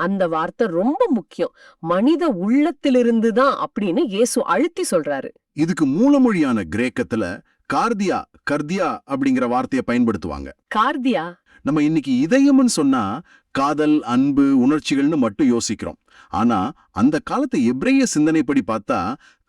அந்த வார்த்தை ரொம்ப முக்கியம். மனித உள்ளத்திலிருந்து தான் அப்படின்னு இயேசு அழுத்தி சொல்றாரு. இதுக்கு மூலமொழியான கிரேக்கத்துல கர்தியா அப்படிங்கிற வார்த்தையை பயன்படுத்துவாங்க. கார்தியா? நம்ம இன்னைக்கு இதயம்னு சொன்னா காதல், அன்பு, உணர்ச்சிகள்னு மட்டும் யோசிக்கிறோம். ஆனா அந்த காலத்து எபிரேய சிந்தனைப்படி பார்த்தா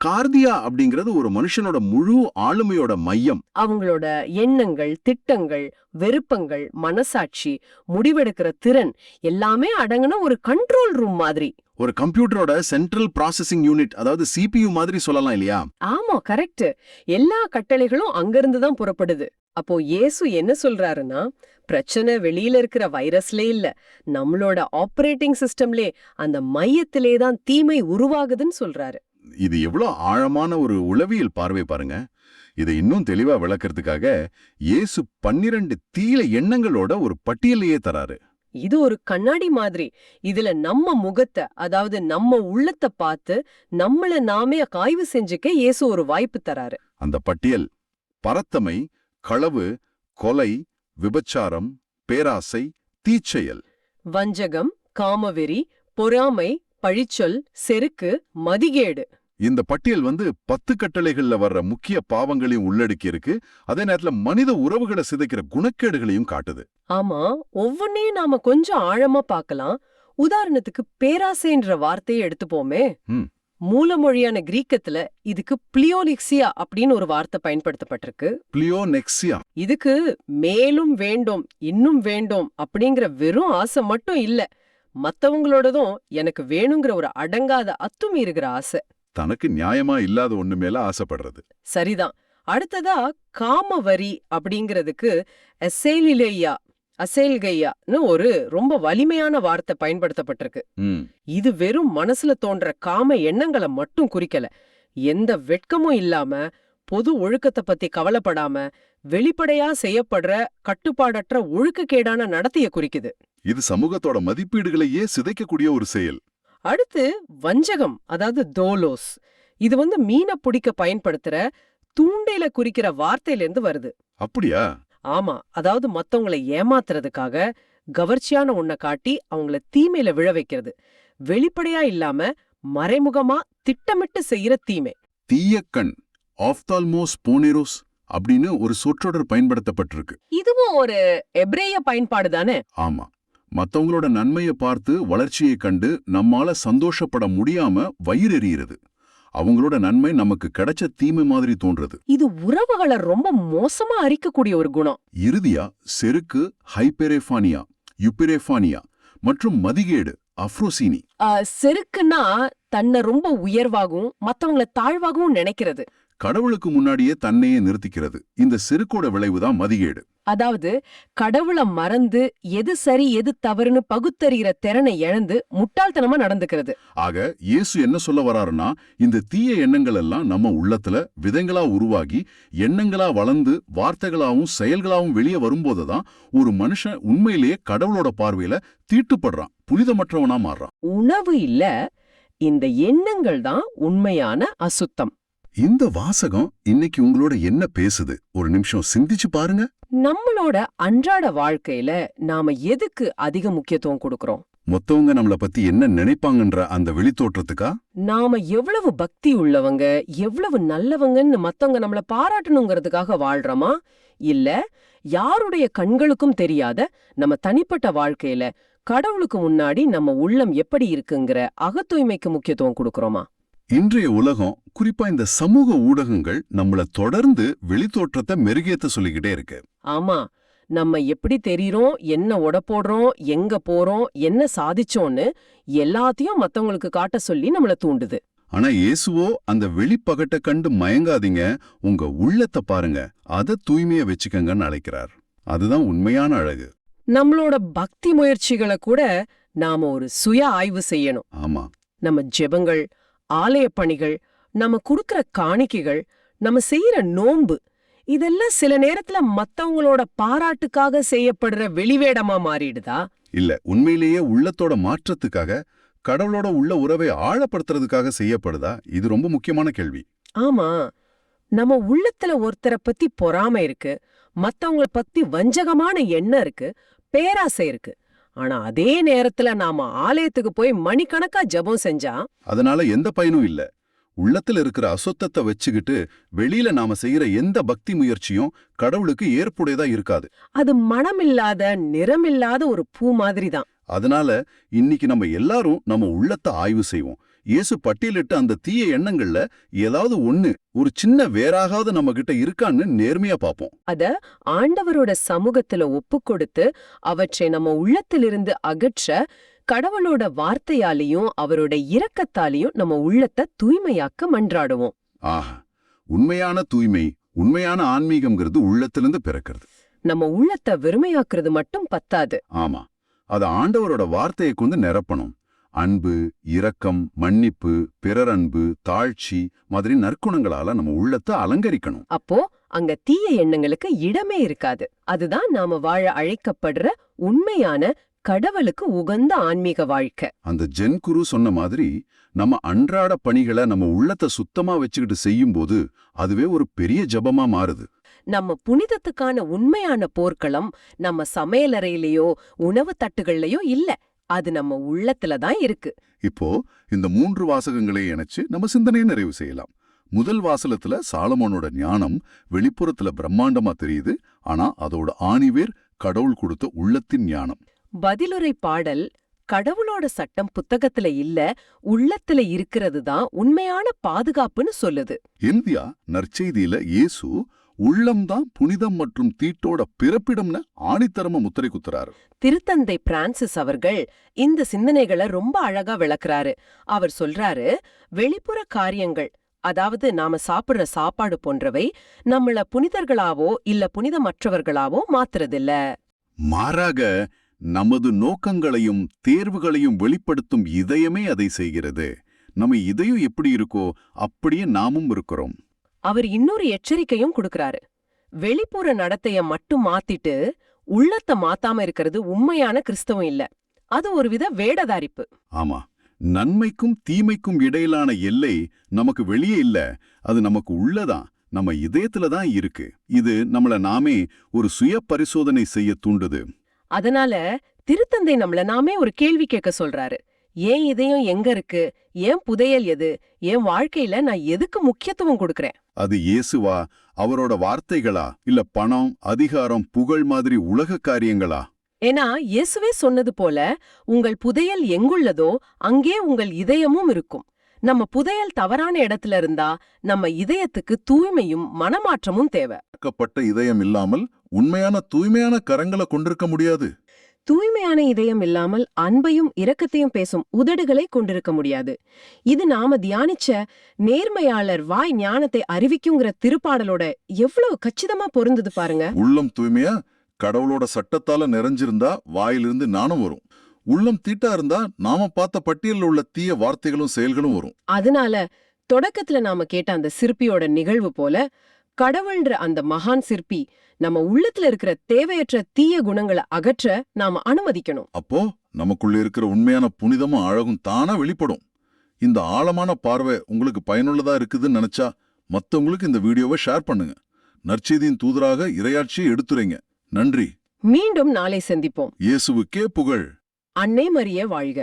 கார்தியா அப்படிங்கிறது ஒரு மனுஷனோட முழு ஆளுமையோட மையம். அவங்களோட எண்ணங்கள், திட்டங்கள், விருப்பங்கள், மனசாட்சி, முடிவெடுக்கிற திறன் எல்லாமே அடங்கின ஒரு கண்ட்ரோல் ரூம் மாதிரி. ஒரு கம்ப்யூட்டரோட சென்ட்ரல் ப்ராசஸிங் யூனிட், அதாவது CPU மாதிரி சொல்லலாம் இல்லையா? ஆமா, கரெக்ட். எல்லா கட்டளைகளும் அங்கிருந்து தான் புறப்படுது. அப்போ இயேசு என்ன சொல்றாருன்னா, பிரச்சனை வெளியில இருக்கிற வைரஸ்லே இல்ல, நம்மளோட ஆபரேட்டிங் சிஸ்டம்லே, அந்த மையத்திலே தான் தீமை உருவாகுதுன்னு சொல்றாரு. இது எவ்வளவு ஆழமான ஒரு உளவியல் பார்வை பாருங்க. இதை இன்னும் தெளிவா விளக்கறதுக்காக இயேசு 12 தீய எண்ணங்களோட ஒரு பட்டியலையே தராரு. இது ஒரு கண்ணாடி மாதிரி. இதுல நம்ம முகத்தை, அதாவது நம்ம உள்ளத்தை பார்த்து நம்மள நாமே ஆய்வு செஞ்சுக்க இயேசு ஒரு வாய்ப்பு தராரு. அந்த பட்டியல் பரத்தமை, களவு, கொலை, விபச்சாரம், பேராசை, தீச்செயல், வஞ்சகம், காமவெறி, பொறாமை, பழிச்சொல், செருக்கு, மதிகேடு. இந்த பட்டியல் 10 கட்டளைகள்ல வர்ற முக்கிய பாவங்களையும் உள்ளடக்கி இருக்கு. அதே நேரத்துல மனித உறவுகளை சிதைக்கிற குணக்கேடுகளையும் காட்டுது. ஆமா, ஒவ்வொன்னையும் நாம கொஞ்சம் ஆழமா பார்க்கலாம். உதாரணத்துக்கு பேராசைன்ற வார்த்தையை எடுத்துப்போமே. மூலமொழியான கிரீக்கத்துல இதுக்கு பிளியோலிக்சியா அப்படின்னு ஒரு வார்த்தை பயன்படுத்தப்பட்டிருக்கு. பிளியோனெக்சியா. இதுக்கு மேலும் வேண்டும், இன்னும் வேண்டும் அப்படிங்கிற வெறும் ஆசை மட்டும் இல்ல, மத்தவங்களோடதும் எனக்கு வேணுங்கிற ஒரு அடங்காத அத்துமீறுகிற ஆசை. தனக்கு நியாயமா இல்லாத ஒண்ணு மேல ஆசைப்படுறது. சரிதான். அடுத்ததா காமவரி அப்படிங்கிறதுக்கு அசேல்கையான்னு ஒரு ரொம்ப வலிமையான வார்த்தை பயன்படுத்தப்பட்டிருக்கு. இது வெறும் மனசுல தோன்ற காம எண்ணங்களை மட்டும் குறிக்கல. எந்த வெட்கமும் இல்லாம, பொது ஒழுக்கத்தை பத்தி கவலைப்படாம, வெளிப்படையா செய்யப்படுற கட்டுப்பாடற்ற ஒழுக்கக்கேடான நடத்தைய குறிக்குது. இது சமூகத்தோட மதிப்பீடுகளையே சிதைக்கக்கூடிய ஒரு செயல். அடுத்து வஞ்சகம், அதாவது தோலோஸ். இது மீனை பிடிக்க பயன்படுத்துற தூண்டையில குறிக்கிற வார்த்தையிலிருந்து வருது. அப்படியா? ஆமா, அதாவது மத்தவங்களை ஏமாத்துறதுக்காக கவர்ச்சியான ஒன்ன காட்டி அவங்கள தீமையில விழ வைக்கிறது. வெளிப்படையா இல்லாம மறைமுகமா திட்டமிட்டு செய்யற தீமை. தீயக்கண், ஆப்தால்மோஸ் போனேரோஸ் அப்படின்னு ஒரு சொற்றொடர் பயன்படுத்தப்பட்டிருக்கு. இதுவும் ஒரு எபிரேய பயன்பாடு தானே? ஆமா, மத்தவங்களோட நன்மையை பார்த்து வளர்ச்சியை கண்டு நம்மால சந்தோஷப்பட முடியாம வயிறெறிகிறது. அவங்களோட நன்மை நமக்கு கிடைச்ச தீமை மாதிரி தோன்றது. இது உறவுகளை ரொம்ப மோசமா அரிக்கக்கூடிய ஒரு குணம். இறுதியா செருக்கு, ஹைபெரேஃபானியா, யுபிரேஃபானியா மற்றும் மதிகேடு, அஃப்ரோசீனி. செருக்குன்னா தன்னை ரொம்ப உயர்வாகவும் மத்தவங்களை தாழ்வாகவும் நினைக்கிறது. கடவுளுக்கு முன்னாடியே தன்னையே நிறுத்திக்கிறது. இந்த செருக்கோட விளைவுதான் மதிகேடு. அதாவது கடவுளை மறந்து எது சரி எது தவறுன்னு பகுத்தறிகிற திறனை இழந்து முட்டாள்தனமா நடந்துக்கிறது. ஆக இயேசு என்ன சொல்ல வராருன்னா, இந்த தீய எண்ணங்கள் எல்லாம் நம்ம உள்ளத்துல விதைகளா உருவாகி எண்ணங்களா வளர்ந்து வார்த்தைகளாவும் செயல்களாவும் வெளியே வரும்போதுதான் ஒரு மனுஷன் உண்மையிலேயே கடவுளோட பார்வையில தீட்டுப்படுறான், புனிதமற்றவனா மாறுறான். உணவு இல்ல, இந்த எண்ணங்கள் தான் உண்மையான அசுத்தம். இந்த வாசகம் இன்னைக்கு உங்களோட என்ன பேசுது? ஒரு நிமிஷம் சிந்திச்சு பாருங்க. நம்மளோட அன்றாட வாழ்க்கையில நாம எதுக்கு அதிக முக்கியத்துவம் கொடுக்கறோம்? மொத்தவங்க நம்மள பத்தி என்ன நினைப்பாங்கன்ற அந்த வெளித்தோற்றத்துக்கா? நாம எவ்வளவு பக்தி உள்ளவங்க, எவ்வளவு நல்லவங்கன்னு மத்தவங்க நம்மள பாராட்டணுங்கிறதுக்காக வாழ்றோமா? இல்ல யாருடைய கண்களுக்கும் தெரியாத நம்ம தனிப்பட்ட வாழ்க்கையில கடவுளுக்கு முன்னாடி நம்ம உள்ளம் எப்படி இருக்குங்கிற அகத்தூய்மைக்கு முக்கியத்துவம் கொடுக்கறோமா? இன்றைய உலகம், குறிப்பா இந்த சமூக ஊடகங்கள் நம்மள தொடர்ந்து வெளித்தோற்றத்தை மெருகேத்த சொல்லிக்கிட்டே இருக்கு. ஆமா, நம்ம எப்படி தெரியுறோம், என்ன உடப்போடுறோம், எங்க போறோம், என்ன சாதிச்சோன்னு எல்லாத்தையும் மத்தவங்களுக்கு காட்ட சொல்லி நம்மள தூண்டுது. ஆனா இயேசுவோ அந்த வெளிப்பகட்ட கண்டு மயங்காதீங்க, உங்க உள்ளத்தை பாருங்க, அதை தூய்மைய வச்சுக்கங்கன்னு அழைக்கிறார். அதுதான் உண்மையான அழகு. நம்மளோட பக்தி முயற்சிகளை கூட நாம ஒரு சுய ஆய்வு செய்யணும். ஆமா, நம்ம ஜெபங்கள், ஆலய பணிகள், நம்ம கொடுக்கற காணிக்கைகள், நம்ம செய்யற நோன்பு, இதெல்லாம் சில நேரத்துல மத்தவங்களோட பாராட்டுக்காக செய்யப்படுற வெளிவேடமா மாறிடுதா? இல்ல, உண்மையிலேயே உள்ளத்தோட மாற்றத்துக்காக, கடவுளோட உள்ள உறவை ஆழப்படுத்துறதுக்காக செய்யப்படுதா? இது ரொம்ப முக்கியமான கேள்வி. ஆமா, நம்ம உள்ளத்துல ஒருத்தரை பத்தி பொறாமை இருக்கு, மத்தவங்கள பத்தி வஞ்சகமான எண்ணம் இருக்கு, பேராசை இருக்கு. ஆனா அதே நேரத்துல நாம ஆலயத்துக்கு போய் மணிக்கணக்கா ஜெபம் செஞ்சா அதனால எந்த பயனும் இல்ல. உள்ளத்துல இருக்கிற அசுத்தத்தை வச்சுக்கிட்டு வெளியில நாம செய்யற எந்த பக்தி முயற்சியும் கடவுளுக்கு ஏற்புடையதா இருக்காது. அது மனமில்லாத, நிறமில்லாத ஒரு பூ மாதிரி தான். அதனால இன்னைக்கு நம்ம எல்லாரும் நம்ம உள்ளத்தை ஆய்வு செய்வோம். இயேசு பட்டியலிட்ட அந்த தீய எண்ணங்கள்ல ஏதாவது ஒண்ணு, ஒரு சின்ன வேறாகாவது நம்ம கிட்ட இருக்கான்னு நேர்மையா பார்ப்போம். அத ஆண்டவரோட சமூகத்துல ஒப்புக்கொடுத்து அவற்றை நம்ம உள்ளத்திலிருந்து அகற்ற கடவுளோட வார்த்தையாலையும் அவரோட இரக்கத்தாலையும் நம்ம உள்ளத்தை தூய்மையாக்க மன்றாடுவோம். ஆஹா, உண்மையான தூய்மை, உண்மையான ஆன்மீகம்ங்கிறது உள்ளத்திலிருந்து பிறக்கிறது. நம்ம உள்ளத்தை வெறுமையாக்குறது மட்டும் பத்தாது. ஆமா, அது ஆண்டவரோட வார்த்தையை கொண்டு நிரப்பணும். அன்பு, இரக்கம், மன்னிப்பு, பிறர் அன்பு, தாழ்ச்சி மாதிரி நற்குணங்களால நம்ம உள்ளத்தை அலங்கரிக்கணும். அப்போ அங்க தீய எண்ணங்களுக்கு இடமே இருக்காது. அதுதான் நாம வாழ அழைக்கப்படுற உண்மையான கடவுளுக்கு உகந்த ஆன்மீக வாழ்க்கை. அந்த ஜென் குரு சொன்ன மாதிரி நம்ம அன்றாட பணிகளை நம்ம உள்ளத்தை சுத்தமா வச்சுக்கிட்டு செய்யும்போது அதுவே ஒரு பெரிய ஜபமா மாறுது. நம்ம புனிதத்துக்கான உண்மையான போர்க்களம் நம்ம சமையலறையிலயோ உணவு தட்டுகள்லயோ இல்ல, அது நம்ம உள்ளத்துல தான் இருக்கு. இப்போ இந்த 3 வாசகங்களை இணைச்சு நம்ம சிந்தனையை நிறைவு செய்யலாம். முதல் வாசகத்துல சாலமோனோட ஞானம் வெளிப்புறத்துல பிரம்மாண்டமா தெரியுது, ஆனா அதோட ஆணிவேர் கடவுள் கொடுத்த உள்ளத்தின் ஞானம். பதிலுரை பாடல் கடவுளோட சட்டம் புத்தகத்துல இல்ல, உள்ளத்துல இருக்கிறது தான் உண்மையான பாதுகாப்புன்னு சொல்லுது. இந்தியா நற்செய்தியில இயேசு உள்ளம்தான் புனிதம் மற்றும் தீட்டோட பிறப்பிடம்னு ஆணித்தரமா முத்திரை குத்துறாரு. திருத்தந்தை பிரான்சிஸ் அவர்கள் இந்த சிந்தனைகளை ரொம்ப அழகா விளக்குறாரு. அவர் சொல்றாரு, வெளிப்புற காரியங்கள், அதாவது நாம சாப்பிடுற சாப்பாடு போன்றவை நம்மள புனிதர்களாவோ இல்ல புனிதமற்றவர்களாவோ மாத்துறதில்ல. மாறாக நமது நோக்கங்களையும் தேர்வுகளையும் வெளிப்படுத்தும் இதயமே அதை செய்கிறது. நம்ம இதயம் எப்படி இருக்கோ அப்படியே நாமும் இருக்கிறோம். அவர் இன்னொரு எச்சரிக்கையும் கொடுக்கறாரு. வெளிப்புற நடத்தைய மட்டும் மாத்திட்டு உள்ளத்தை மாத்தாம இருக்கிறது உண்மையான கிறிஸ்தவம் இல்ல, அது ஒருவித வேடதாரிப்பு. ஆமா, நன்மைக்கும் தீமைக்கும் இடையிலான எல்லை நமக்கு வெளியே இல்ல, அது நமக்கு உள்ளதான், நம்ம இதயத்துல தான் இருக்கு. இது நம்மள நாமே ஒரு சுய பரிசோதனை செய்ய தூண்டுது. அதனால திருத்தந்தை நம்மள நாமே ஒரு கேள்வி கேட்க சொல்றாரு. ஏன் இதயம் எங்க இருக்கு? ஏன் புதையல் எது? என் வாழ்க்கையில நான் எதுக்கு முக்கியத்துவம் கொடுக்கறேன்? அது இயேசுவா, அவரோட வார்த்தைகளா, இல்ல பணம், அதிகாரம், புகழ் மாதிரி உலக காரியங்களா? ஏன்னா இயேசுவே சொன்னது போல, உங்கள் புதையல் எங்குள்ளதோ அங்கே உங்கள் இதயமும் இருக்கும். நம்ம புதையல் தவறான இடத்துல இருந்தா நம்ம இதயத்துக்கு தூய்மையும் மனமாற்றமும் தேவை. பட்ட இதயம் இல்லாமல் உண்மையான தூய்மையான கரங்களை கொண்டிருக்க முடியாது. தூய்மையான இதயம் இல்லாமல் அன்பையும் இரக்கத்தையும் பேசும் உதடுகளை கொண்டிருக்க முடியாது. இது நாம தியானிச்ச நேர்மையாளர் வாய் ஞானத்தை அறிவிக்குங்கிற திருப்பாடலோட எவ்வளவு கச்சிதமா பொருந்தது பாருங்க. உள்ளம் தூய்மையா கடவுளோட சட்டத்தால நிறைஞ்சிருந்தா வாயிலிருந்து ஞானம் வரும். உள்ளம் தீட்டா இருந்தா நாம பார்த்த பட்டியலில் உள்ள தீய வார்த்தைகளும் செயல்களும் வரும். அதனால தொடக்கத்துல நாம கேட்ட அந்த சிற்பியோட நிகழ்வு போல, கடவுள்ன்ற அந்த மகான் சிற்பி நம்ம உள்ளத்துல இருக்கிற தேவையற்ற தீய குணங்களை அகற்ற நாம அனுமதிக்கணும். அப்போ நமக்குள்ள இருக்கிற உண்மையான புனிதமும் அழகும் தானா வெளிப்படும். இந்த ஆழமான பார்வை உங்களுக்கு பயனுள்ளதா இருக்குதுன்னு நினைச்சா மத்தவங்களுக்கு இந்த வீடியோவை ஷேர் பண்ணுங்க. நற்செய்தியின் தூதராக இறையாட்சியை எடுத்துரைங்க. நன்றி. மீண்டும் நாளை சந்திப்போம். இயேசுவுக்கே புகழ். அன்னை மரியே வாழ்க.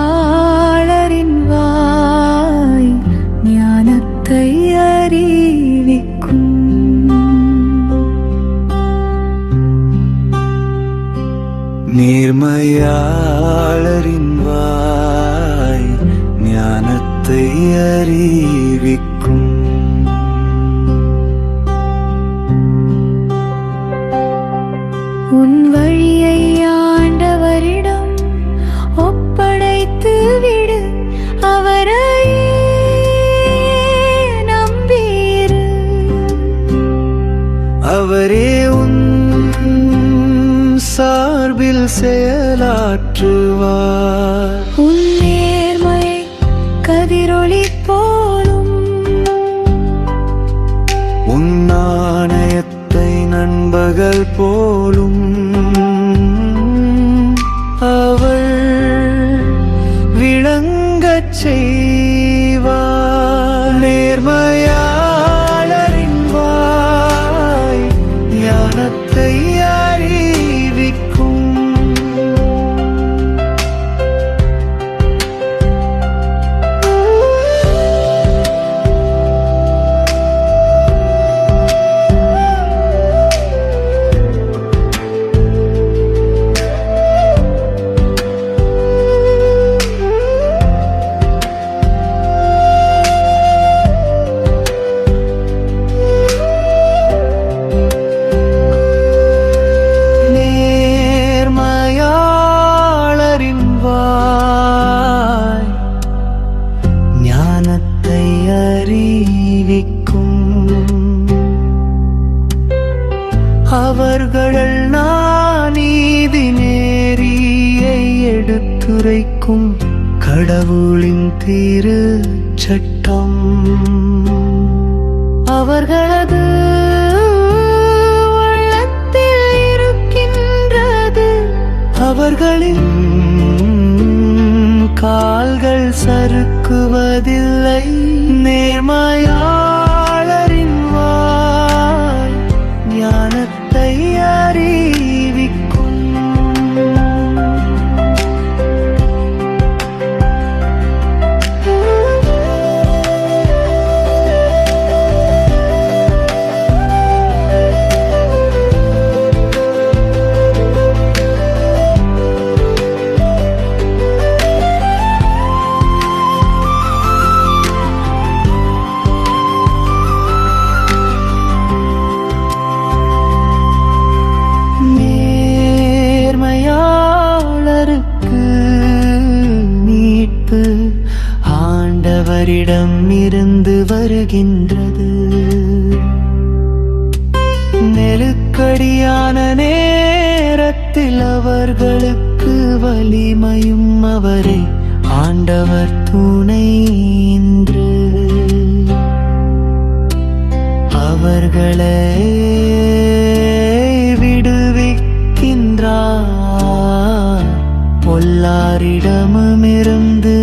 நேர்மையாளரின் வாய் ஞானத்தை அறிவிக்கும். நேர்மையாளரின் வாய் ஞானத்தை அறிவிக்கும். உன் வழியை ஆண்டவரிடம் ஒப்படைத்து விடு, அவரையே நம்பியிரு. அவரே உன் சார்பில் செயலாற்றுவார். உன் நேர்மை கதிரொளி போலும், உன் நாணயத்தை நண்பகல் போலும் அவள் விளங்கச் செய்வார். நேர்மையாளரின் வாய் ஞானத்தை அறிவிக்கும். நேர்மையாளரின் வாய் ஞானத்தை அறிவிக்கும். அவர்கள் நீதி நேரியை எடுத்துரைக்கும் கடவுளின் திரு சட்டம். அவர்களது உள்ளத்தில் இருக்கின்றது, அவர்களின் கால்கள் சறுக்குவதில்லை. நேர்மையாளரின் வாய் ஞானத்தை அறிவிக்கும். நேர்மையாளருக்கு மீட்பு ஆண்டவரிடம் இருந்து வருகின்றது. நெருக்கடியான நேரத்தில் அவர்களுக்கு வலிமையும் அவரை ஆண்டவர் துணை என்று அவர்களை விடுவிக்கின்றார். பொல்லாரிடமிருந்து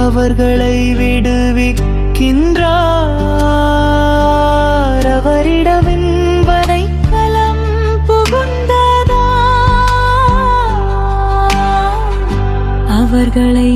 அவர்களை விடுவிக்கின்றார். அவரிடமின் வரைக்கலம் புகுந்ததா அவர்களை